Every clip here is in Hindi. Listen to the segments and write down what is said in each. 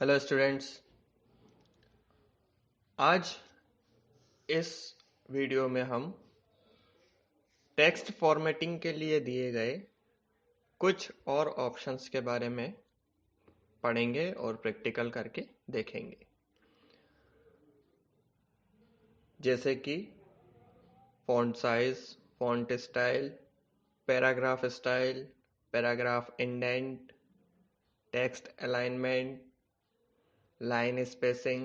Hello students. आज इस वीडियो में हम टेक्स्ट फॉर्मेटिंग के लिए दिए गए कुछ और ऑप्शंस के बारे में पढ़ेंगे और प्रैक्टिकल करके देखेंगे, जैसे कि font size, font style, paragraph indent, text alignment, line spacing,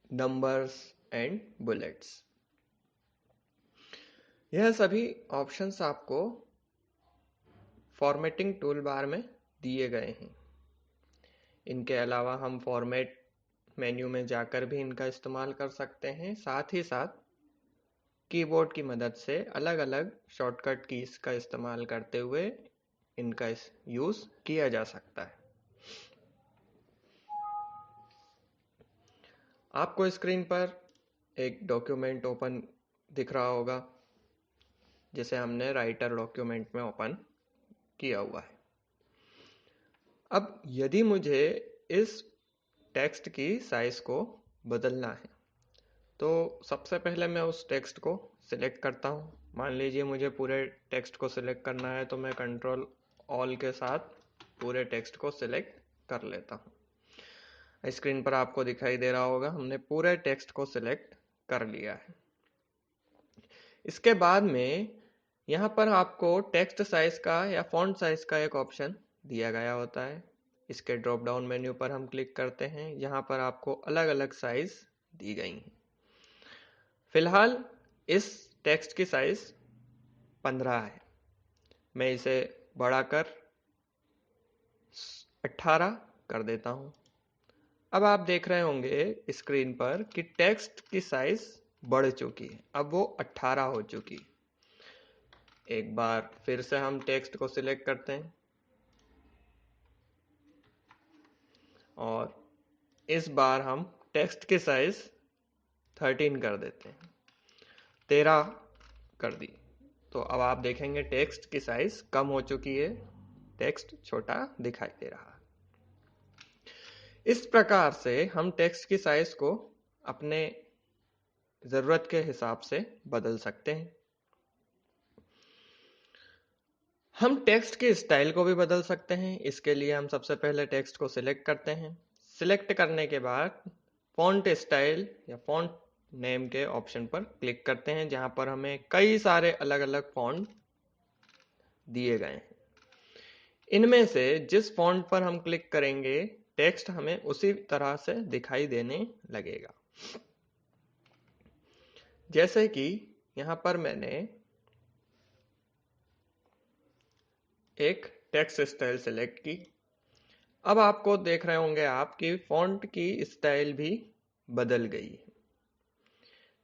numbers and bullets. यह सभी ऑप्शंस आपको फॉर्मेटिंग टूल बार में दिए गए हैं। इनके अलावा हम फॉर्मेट मेन्यू में जाकर भी इनका इस्तेमाल कर सकते हैं। साथ ही साथ कीबोर्ड की मदद से अलग अलग शॉर्टकट कीज का इस्तेमाल करते हुए इनका यूज किया जा सकता है। आपको स्क्रीन पर एक डॉक्यूमेंट ओपन दिख रहा होगा, जिसे हमने राइटर डॉक्यूमेंट में ओपन किया हुआ है। अब यदि मुझे इस टेक्स्ट की साइज को बदलना है तो सबसे पहले मैं उस टेक्स्ट को सिलेक्ट करता हूँ। मान लीजिए मुझे पूरे टेक्स्ट को सिलेक्ट करना है तो मैं कंट्रोल ऑल के साथ पूरे टेक्स्ट को सिलेक्ट कर लेता हूँ। स्क्रीन पर आपको दिखाई दे रहा होगा, हमने पूरे टेक्स्ट को सिलेक्ट कर लिया है। इसके बाद में यहाँ पर आपको टेक्स्ट साइज का या फॉन्ट साइज का एक ऑप्शन दिया गया होता है। इसके ड्रॉप डाउन मेन्यू पर हम क्लिक करते हैं। यहाँ पर आपको अलग अलग साइज दी गई हैं। फिलहाल इस टेक्स्ट की साइज 15 है। मैं इसे बढ़ाकर 18 कर देता हूं। अब आप देख रहे होंगे स्क्रीन पर कि टेक्स्ट की साइज बढ़ चुकी है। अब वो 18 हो चुकी है। एक बार फिर से हम टेक्स्ट को सिलेक्ट करते हैं और इस बार हम टेक्स्ट की साइज 13 कर देते हैं। 13 कर दी तो अब आप देखेंगे टेक्स्ट की साइज कम हो चुकी है, टेक्स्ट छोटा दिखाई दे रहा है। इस प्रकार से हम टेक्स्ट की साइज को अपने जरूरत के हिसाब से बदल सकते हैं। हम टेक्स्ट के स्टाइल को भी बदल सकते हैं। इसके लिए हम सबसे पहले टेक्स्ट को सिलेक्ट करते हैं। सिलेक्ट करने के बाद फॉन्ट स्टाइल या फॉन्ट नेम के ऑप्शन पर क्लिक करते हैं, जहां पर हमें कई सारे अलग अलग फॉन्ट दिए गए हैं। इनमें से जिस फॉन्ट पर हम क्लिक करेंगे टेक्स्ट हमें उसी तरह से दिखाई देने लगेगा। जैसे कि यहां पर मैंने एक टेक्स्ट स्टाइल सेलेक्ट की। अब आपको देख रहे होंगे आप कि फॉन्ट की स्टाइल भी बदल गई है।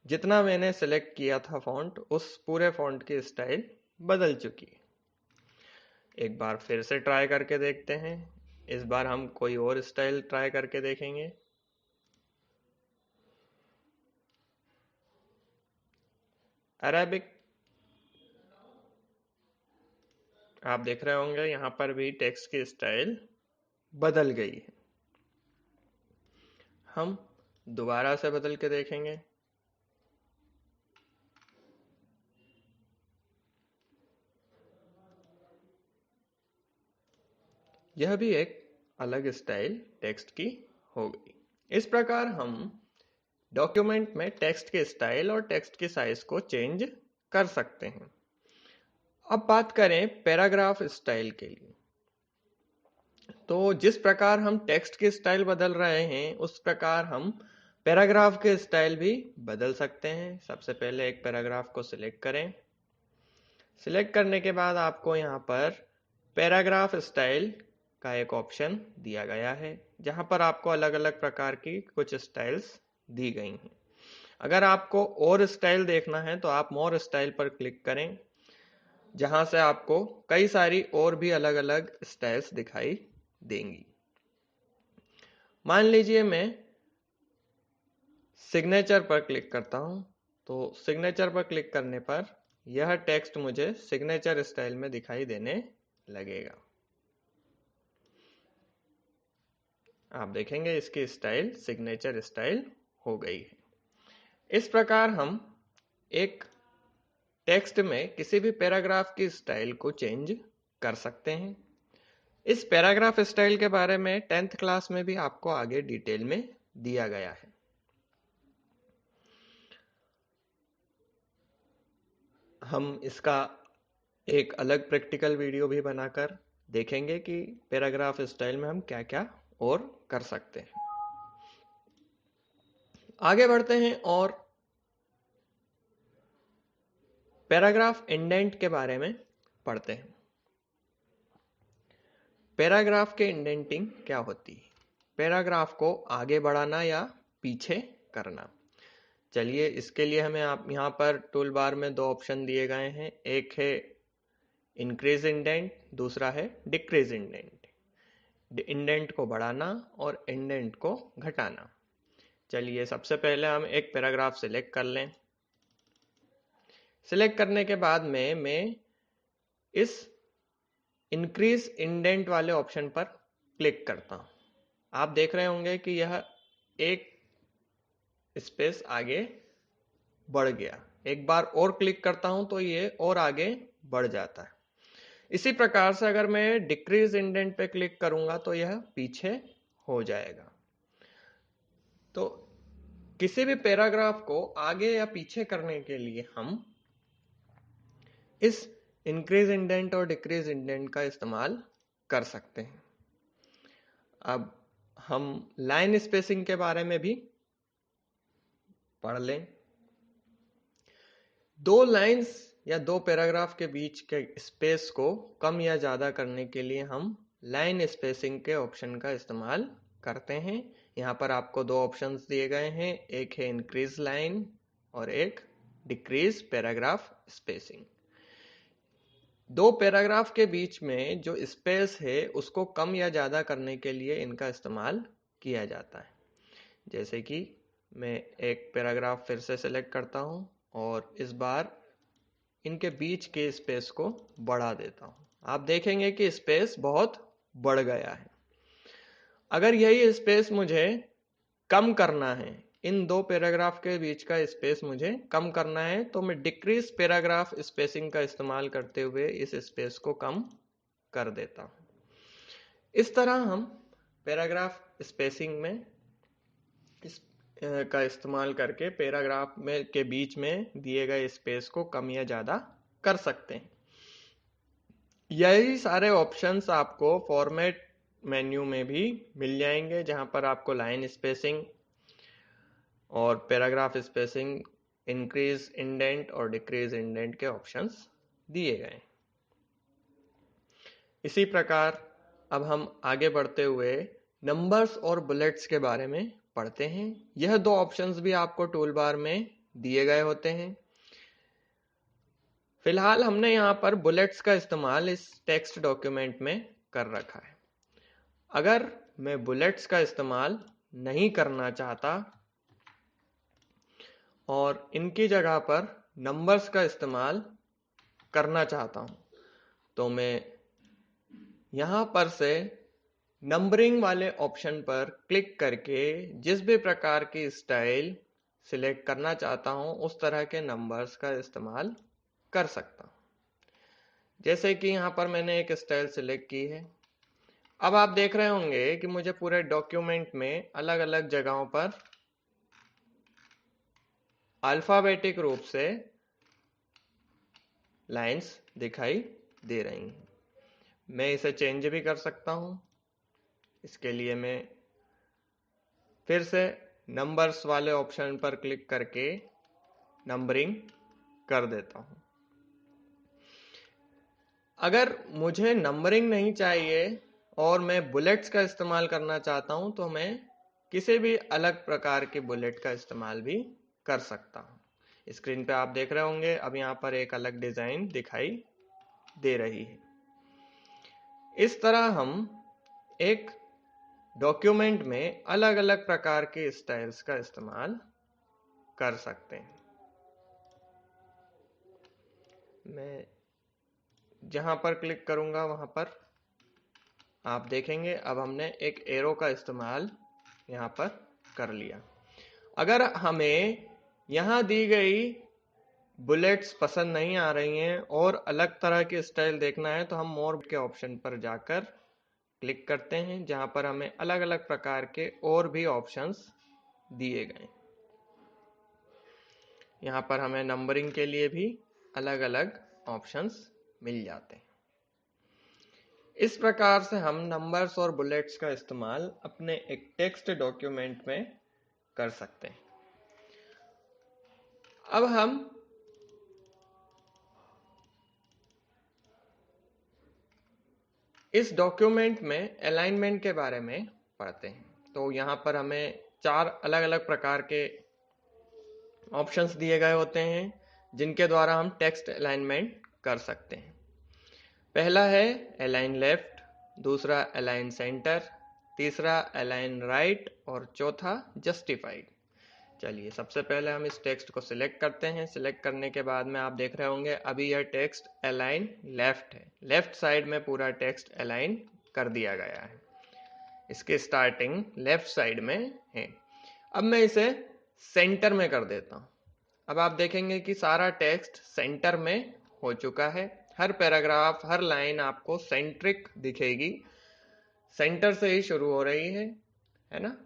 जितना मैंने सेलेक्ट किया था फॉन्ट, उस पूरे फॉन्ट की स्टाइल बदल चुकी है। एक बार फिर से ट्राई करके देखते हैं। इस बार हम कोई और स्टाइल ट्राई करके देखेंगे। अरेबिक। आप देख रहे होंगे यहाँ पर भी टेक्स्ट की स्टाइल बदल गई है। हम दोबारा से बदल के देखेंगे। यह भी एक अलग स्टाइल टेक्स्ट की हो गई। इस प्रकार हम डॉक्यूमेंट में टेक्स्ट के स्टाइल और टेक्स्ट की साइज को चेंज कर सकते हैं। अब बात करें पैराग्राफ स्टाइल के लिए, तो जिस प्रकार हम टेक्स्ट की स्टाइल बदल रहे हैं उस प्रकार हम पैराग्राफ के स्टाइल भी बदल सकते हैं। सबसे पहले एक पैराग्राफ को सिलेक्ट करें। सिलेक्ट करने के बाद आपको यहाँ पर पैराग्राफ स्टाइल का एक ऑप्शन दिया गया है, जहां पर आपको अलग अलग प्रकार की कुछ स्टाइल्स दी गई हैं। अगर आपको और स्टाइल देखना है तो आप मोर स्टाइल पर क्लिक करें, जहां से आपको कई सारी और भी अलग अलग स्टाइल्स दिखाई देंगी। मान लीजिए मैं सिग्नेचर पर क्लिक करता हूं, तो सिग्नेचर पर क्लिक करने पर यह टेक्स्ट मुझे सिग्नेचर स्टाइल में दिखाई देने लगेगा। आप देखेंगे इसकी स्टाइल सिग्नेचर स्टाइल हो गई है। इस प्रकार हम एक टेक्स्ट में किसी भी पैराग्राफ की स्टाइल को चेंज कर सकते हैं। इस पैराग्राफ स्टाइल के बारे में 10th क्लास में भी आपको आगे डिटेल में दिया गया है। हम इसका एक अलग प्रैक्टिकल वीडियो भी बनाकर देखेंगे कि पैराग्राफ स्टाइल में हम क्या क्या और कर सकते हैं। आगे बढ़ते हैं और पैराग्राफ इंडेंट के बारे में पढ़ते हैं। पैराग्राफ के इंडेंटिंग क्या होती है? पैराग्राफ को आगे बढ़ाना या पीछे करना। चलिए, इसके लिए हमें आप यहाँ पर टूल बार में दो ऑप्शन दिए गए हैं। एक है इंक्रीज इंडेंट, दूसरा है डिक्रीज इंडेंट। इंडेंट को बढ़ाना और इंडेंट को घटाना। चलिए, सबसे पहले हम एक पैराग्राफ सिलेक्ट कर लें। सिलेक्ट करने के बाद में मैं इस इंक्रीज इंडेंट वाले ऑप्शन पर क्लिक करता हूं। आप देख रहे होंगे कि यह एक स्पेस आगे बढ़ गया। एक बार और क्लिक करता हूं तो ये और आगे बढ़ जाता है। इसी प्रकार से अगर मैं डिक्रीज इंडेंट पे क्लिक करूंगा तो यह पीछे हो जाएगा। तो किसी भी पैराग्राफ को आगे या पीछे करने के लिए हम इस इंक्रीज इंडेंट और डिक्रीज इंडेंट का इस्तेमाल कर सकते हैं। अब हम लाइन स्पेसिंग के बारे में भी पढ़ लें। दो लाइंस या दो पैराग्राफ के बीच के स्पेस को कम या ज्यादा करने के लिए हम लाइन स्पेसिंग के ऑप्शन का इस्तेमाल करते हैं। यहाँ पर आपको दो ऑप्शंस दिए गए हैं, एक है इंक्रीज लाइन और एक डिक्रीज पैराग्राफ स्पेसिंग। दो पैराग्राफ के बीच में जो स्पेस है उसको कम या ज्यादा करने के लिए इनका इस्तेमाल किया जाता है। जैसे कि मैं एक पैराग्राफ फिर से सेलेक्ट करता हूं और इस बार इनके बीच के स्पेस को बढ़ा देता हूं। आप देखेंगे कि स्पेस बहुत बढ़ गया है। अगर यही स्पेस मुझे कम करना है, इन दो पैराग्राफ के बीच का स्पेस मुझे कम करना है, तो मैं डिक्रीज पैराग्राफ स्पेसिंग का इस्तेमाल करते हुए इस स्पेस को कम कर देता हूं। इस तरह हम पैराग्राफ स्पेसिंग में का इस्तेमाल करके पैराग्राफ में के बीच में दिए गए स्पेस को कम या ज्यादा कर सकते हैं। यही सारे ऑप्शंस आपको फॉर्मेट मेन्यू में भी मिल जाएंगे, जहां पर आपको लाइन स्पेसिंग और पैराग्राफ स्पेसिंग, इंक्रीज इंडेंट और डिक्रीज इंडेंट के ऑप्शंस दिए गए। इसी प्रकार अब हम आगे बढ़ते हुए नंबर्स और बुलेट्स के बारे में पढ़ते हैं। यह दो ऑप्शंस भी आपको टूल बार में दिए गए होते हैं। फिलहाल हमने यहाँ पर बुलेट्स का इस्तेमाल इस टेक्स्ट डॉक्यूमेंट में कर रखा है। अगर मैं बुलेट्स का इस्तेमाल नहीं करना चाहता और इनकी जगह पर नंबर्स का इस्तेमाल करना चाहता हूं, तो मैं यहां पर से नंबरिंग वाले ऑप्शन पर क्लिक करके जिस भी प्रकार की स्टाइल सिलेक्ट करना चाहता हूं उस तरह के नंबर्स का इस्तेमाल कर सकता हूं। जैसे कि यहां पर मैंने एक स्टाइल सिलेक्ट की है। अब आप देख रहे होंगे कि मुझे पूरे डॉक्यूमेंट में अलग अलग जगहों पर अल्फाबेटिक रूप से लाइंस दिखाई दे रही हैं। मैं इसे चेंज भी कर सकता हूं। इसके लिए मैं फिर से नंबर्स वाले ऑप्शन पर क्लिक करके नंबरिंग कर देता हूं। अगर मुझे नंबरिंग नहीं चाहिए और मैं बुलेट्स का इस्तेमाल करना चाहता हूं, तो मैं किसी भी अलग प्रकार के बुलेट का इस्तेमाल भी कर सकता हूं। स्क्रीन पे आप देख रहे होंगे, अब यहाँ पर एक अलग डिजाइन दिखाई दे रही है। इस तरह हम एक डॉक्यूमेंट में अलग अलग प्रकार के स्टाइल्स का इस्तेमाल कर सकते हैं। मैं जहां पर क्लिक करूंगा वहां पर आप देखेंगे अब हमने एक एरो का इस्तेमाल यहाँ पर कर लिया। अगर हमें यहाँ दी गई बुलेट्स पसंद नहीं आ रही हैं और अलग तरह की स्टाइल देखना है तो हम मोर के ऑप्शन पर जाकर क्लिक करते हैं, जहां पर हमें अलग अलग प्रकार के और भी ऑप्शंस दिए गए। यहाँ पर हमें नंबरिंग के लिए भी अलग अलग ऑप्शंस मिल जाते हैं। इस प्रकार से हम नंबर्स और बुलेट्स का इस्तेमाल अपने एक टेक्स्ट डॉक्यूमेंट में कर सकते हैं। अब हम इस डॉक्यूमेंट में अलाइनमेंट के बारे में पढ़ते हैं। तो यहाँ पर हमें 4 अलग अलग प्रकार के ऑप्शंस दिए गए होते हैं जिनके द्वारा हम टेक्स्ट अलाइनमेंट कर सकते हैं। पहला है अलाइन लेफ्ट, दूसरा अलाइन सेंटर, तीसरा अलाइन राइट और चौथा जस्टिफाइड। चलिए सबसे पहले हम इस टेक्स्ट को सिलेक्ट करते हैं। सिलेक्ट करने के बाद में आप देख रहे होंगे अभी यह टेक्स्ट अलाइन लेफ्ट है, लेफ्ट साइड में पूरा टेक्स्ट अलाइन कर दिया गया है, इसकी स्टार्टिंग लेफ्ट साइड में है। अब मैं इसे सेंटर में कर देता हूं। अब आप देखेंगे कि सारा टेक्स्ट सेंटर में हो चुका है। हर पैराग्राफ, हर लाइन आपको सेंट्रिक दिखेगी, सेंटर से ही शुरू हो रही है ना।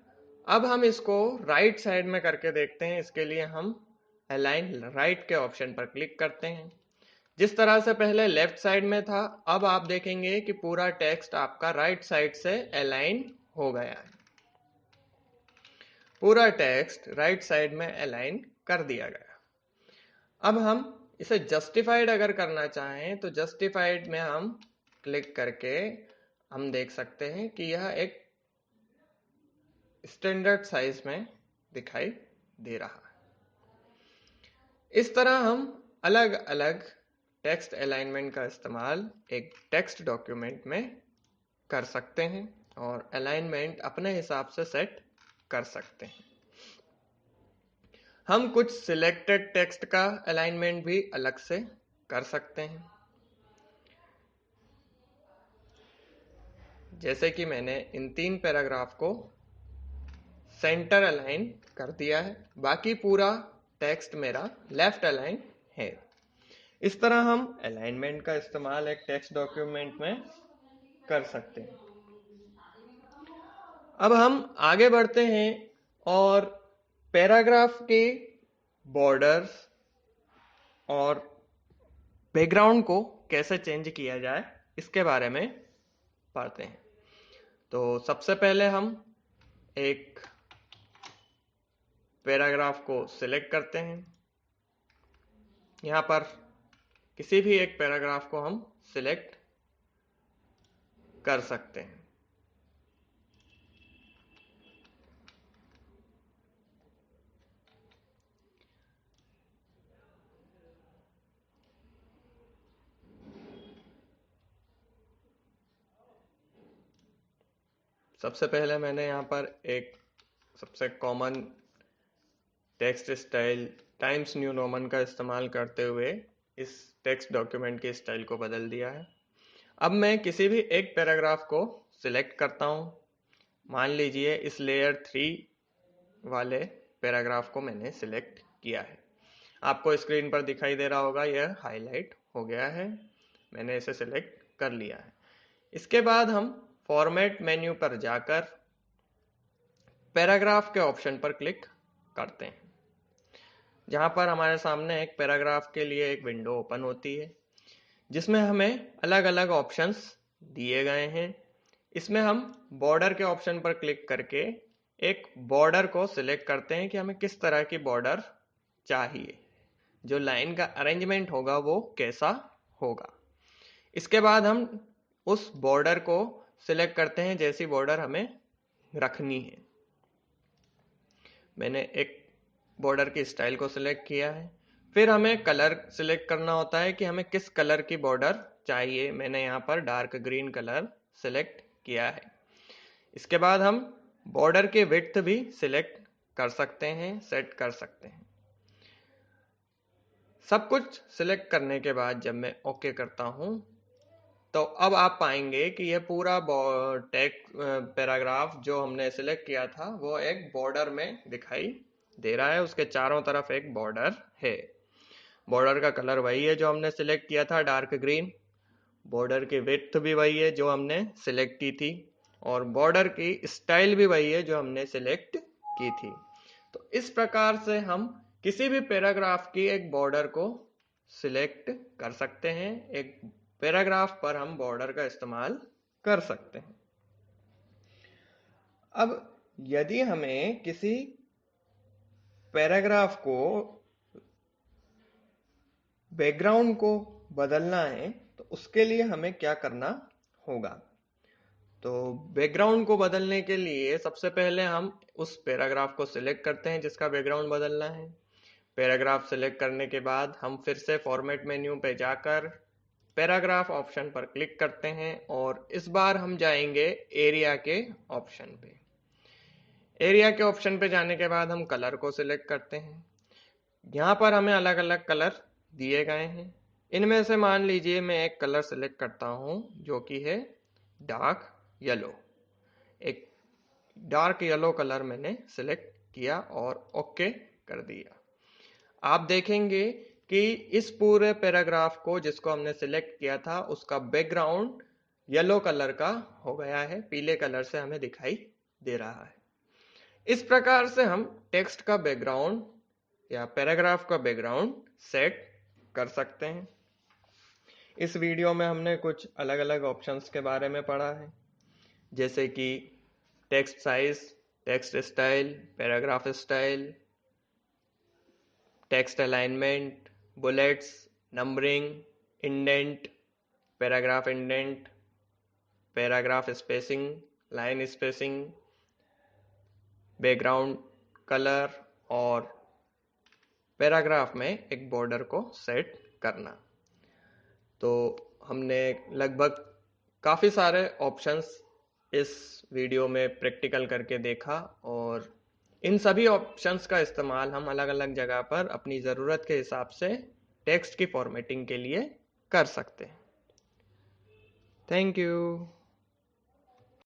अब हम इसको राइट साइड में करके देखते हैं। इसके लिए हम अलाइन राइट के ऑप्शन पर क्लिक करते हैं। जिस तरह से पहले लेफ्ट साइड में था, अब आप देखेंगे कि पूरा टेक्स्ट आपका राइट साइड से अलाइन हो गया है। पूरा टेक्स्ट राइट साइड में अलाइन कर दिया गया। अब हम इसे जस्टिफाइड अगर करना चाहें तो जस्टिफाइड में हम क्लिक करके हम देख सकते हैं कि यह एक स्टैंडर्ड साइज में दिखाई दे रहा है। इस तरह हम अलग अलग टेक्स्ट अलाइनमेंट का इस्तेमाल एक टेक्स्ट डॉक्यूमेंट में कर सकते हैं और अलाइनमेंट अपने हिसाब से सेट कर सकते हैं। हम कुछ सिलेक्टेड टेक्स्ट का अलाइनमेंट भी अलग से कर सकते हैं। जैसे कि मैंने इन 3 पैराग्राफ को सेंटर अलाइन कर दिया है, बाकी पूरा टेक्स्ट मेरा लेफ्ट अलाइन है। इस तरह हम अलाइनमेंट का इस्तेमाल एक टेक्स्ट डॉक्यूमेंट में कर सकते हैं। अब हम आगे बढ़ते हैं और पैराग्राफ के बॉर्डर्स और बैकग्राउंड को कैसे चेंज किया जाए इसके बारे में पढ़ते हैं। तो सबसे पहले हम एक पैराग्राफ को सिलेक्ट करते हैं। यहाँ पर किसी भी एक पैराग्राफ को हम सिलेक्ट कर सकते हैं। सबसे पहले मैंने यहाँ पर एक सबसे common text style times new Roman का इस्तेमाल करते हुए इस टेक्स्ट डॉक्यूमेंट की स्टाइल को बदल दिया है। अब मैं किसी भी एक पैराग्राफ को सिलेक्ट करता हूँ। मान लीजिए इस लेयर 3 वाले पैराग्राफ को मैंने सिलेक्ट किया है। आपको स्क्रीन पर दिखाई दे रहा होगा, यह हाईलाइट हो गया है। मैंने इसे सिलेक्ट कर लिया है। इसके बाद हम फॉर्मेट मेन्यू पर जाकर पैराग्राफ के ऑप्शन पर क्लिक करते हैं, जहां पर हमारे सामने एक पैराग्राफ के लिए एक विंडो ओपन होती है जिसमें हमें अलग अलग ऑप्शंस दिए गए हैं। इसमें हम बॉर्डर के ऑप्शन पर क्लिक करके एक बॉर्डर को सिलेक्ट करते हैं कि हमें किस तरह की बॉर्डर चाहिए, जो लाइन का अरेंजमेंट होगा वो कैसा होगा। इसके बाद हम उस बॉर्डर को सिलेक्ट करते हैं जैसी बॉर्डर हमें रखनी है। मैंने एक बॉर्डर की स्टाइल को सिलेक्ट किया है। फिर हमें कलर सिलेक्ट करना होता है कि हमें किस कलर की बॉर्डर चाहिए। मैंने यहाँ पर डार्क ग्रीन कलर सिलेक्ट किया है। इसके बाद हम बॉर्डर की विड्थ भी सिलेक्ट कर सकते हैं, सेट कर सकते हैं। सब कुछ सिलेक्ट करने के बाद जब मैं ओके करता हूँ तो अब आप पाएंगे कि यह पूरा टेक्स्ट पैराग्राफ जो हमने सिलेक्ट किया था वो एक बॉर्डर में दिखाई दे रहा है, उसके चारों तरफ एक बॉर्डर है। बॉर्डर का कलर वही है जो हमने सिलेक्ट किया था, डार्क ग्रीन। बॉर्डर की विड्थ भी वही है जो हमने सिलेक्ट की थी, और बॉर्डर की स्टाइल भी वही है जो हमने सिलेक्ट की थी। तो इस प्रकार से हम किसी भी पैराग्राफ की एक बॉर्डर को सिलेक्ट कर सकते हैं। एक पैराग्राफ पर हम बॉर्डर का इस्तेमाल कर सकते हैं। अब यदि हमें किसी पैराग्राफ को बैकग्राउंड को बदलना है तो उसके लिए हमें क्या करना होगा? तो बैकग्राउंड को बदलने के लिए सबसे पहले हम उस पैराग्राफ को सिलेक्ट करते हैं जिसका बैकग्राउंड बदलना है। पैराग्राफ सिलेक्ट करने के बाद हम फिर से फॉर्मेट मेन्यू पे जाकर पैराग्राफ ऑप्शन पर क्लिक करते हैं और इस बार हम जाएंगे एरिया के ऑप्शन पे। एरिया के ऑप्शन पे जाने के बाद हम कलर को सिलेक्ट करते हैं। यहाँ पर हमें अलग अलग कलर दिए गए हैं। इनमें से मान लीजिए मैं एक कलर सिलेक्ट करता हूँ जो कि है डार्क येलो। एक डार्क येलो कलर मैंने सिलेक्ट किया और ओके कर दिया। आप देखेंगे कि इस पूरे पैराग्राफ को जिसको हमने सिलेक्ट किया था उसका बैकग्राउंड येलो कलर का हो गया है, पीले कलर से हमें दिखाई दे रहा है। इस प्रकार से हम टेक्स्ट का बैकग्राउंड या पैराग्राफ का बैकग्राउंड सेट कर सकते हैं। इस वीडियो में हमने कुछ अलग अलग ऑप्शंस के बारे में पढ़ा है, जैसे कि text size, text style, paragraph style, text alignment, bullets, numbering, indent, paragraph indent, paragraph spacing, line spacing, background colour और पैराग्राफ में एक बॉर्डर को सेट करना। तो हमने लगभग काफ़ी सारे ऑप्शंस इस वीडियो में प्रैक्टिकल करके देखा, और इन सभी ऑप्शंस का इस्तेमाल हम अलग अलग जगह पर अपनी ज़रूरत के हिसाब से टेक्स्ट की फॉर्मेटिंग के लिए कर सकते हैं। Thank you.